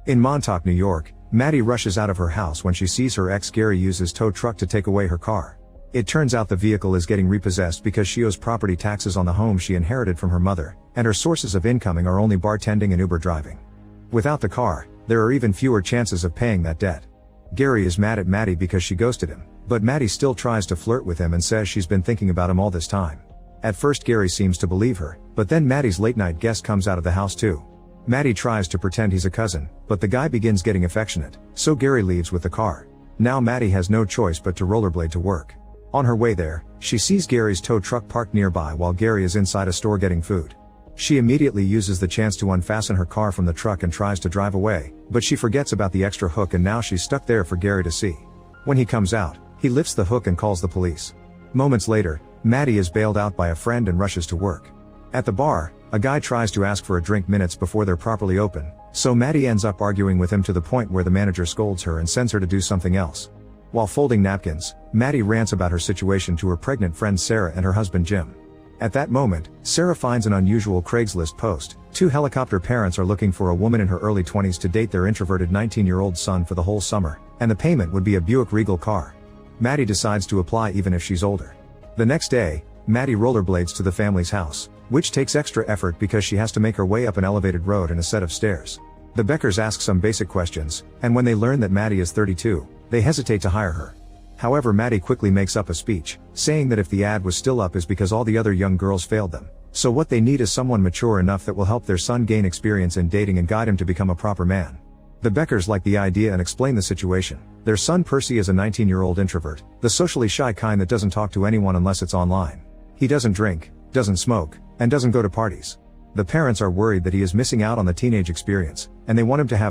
In Montauk, New York, Maddie rushes out of her house when she sees her ex Gary use his tow truck to take away her car. It turns out the vehicle is getting repossessed because she owes property taxes on the home she inherited from her mother, and her sources of income are only bartending and Uber driving. Without the car, there are even fewer chances of paying that debt. Gary is mad at Maddie because she ghosted him, but Maddie still tries to flirt with him and says she's been thinking about him all this time. At first Gary seems to believe her, but then Maddie's late-night guest comes out of the house too. Maddie tries to pretend he's a cousin, but the guy begins getting affectionate, so Gary leaves with the car. Now Maddie has no choice but to rollerblade to work. On her way there, she sees Gary's tow truck parked nearby while Gary is inside a store getting food. She immediately uses the chance to unfasten her car from the truck and tries to drive away, but she forgets about the extra hook and now she's stuck there for Gary to see. When he comes out, he lifts the hook and calls the police. Moments later, Maddie is bailed out by a friend and rushes to work. At the bar, a guy tries to ask for a drink minutes before they're properly open, so Maddie ends up arguing with him to the point where the manager scolds her and sends her to do something else. While folding napkins, Maddie rants about her situation to her pregnant friend Sarah and her husband Jim. At that moment, Sarah finds an unusual Craigslist post. Two helicopter parents are looking for a woman in her early 20s to date their introverted 19-year-old son for the whole summer, and the payment would be a Buick Regal car. Maddie decides to apply even if she's older. The next day, Maddie rollerblades to the family's house, which takes extra effort because she has to make her way up an elevated road and a set of stairs. The Beckers ask some basic questions, and when they learn that Maddie is 32, they hesitate to hire her. However, Maddie quickly makes up a speech, saying that if the ad was still up is because all the other young girls failed them. So what they need is someone mature enough that will help their son gain experience in dating and guide him to become a proper man. The Beckers like the idea and explain the situation. Their son Percy is a 19-year-old introvert, the socially shy kind that doesn't talk to anyone unless it's online. He doesn't drink, doesn't smoke, and doesn't go to parties. The parents are worried that he is missing out on the teenage experience, and they want him to have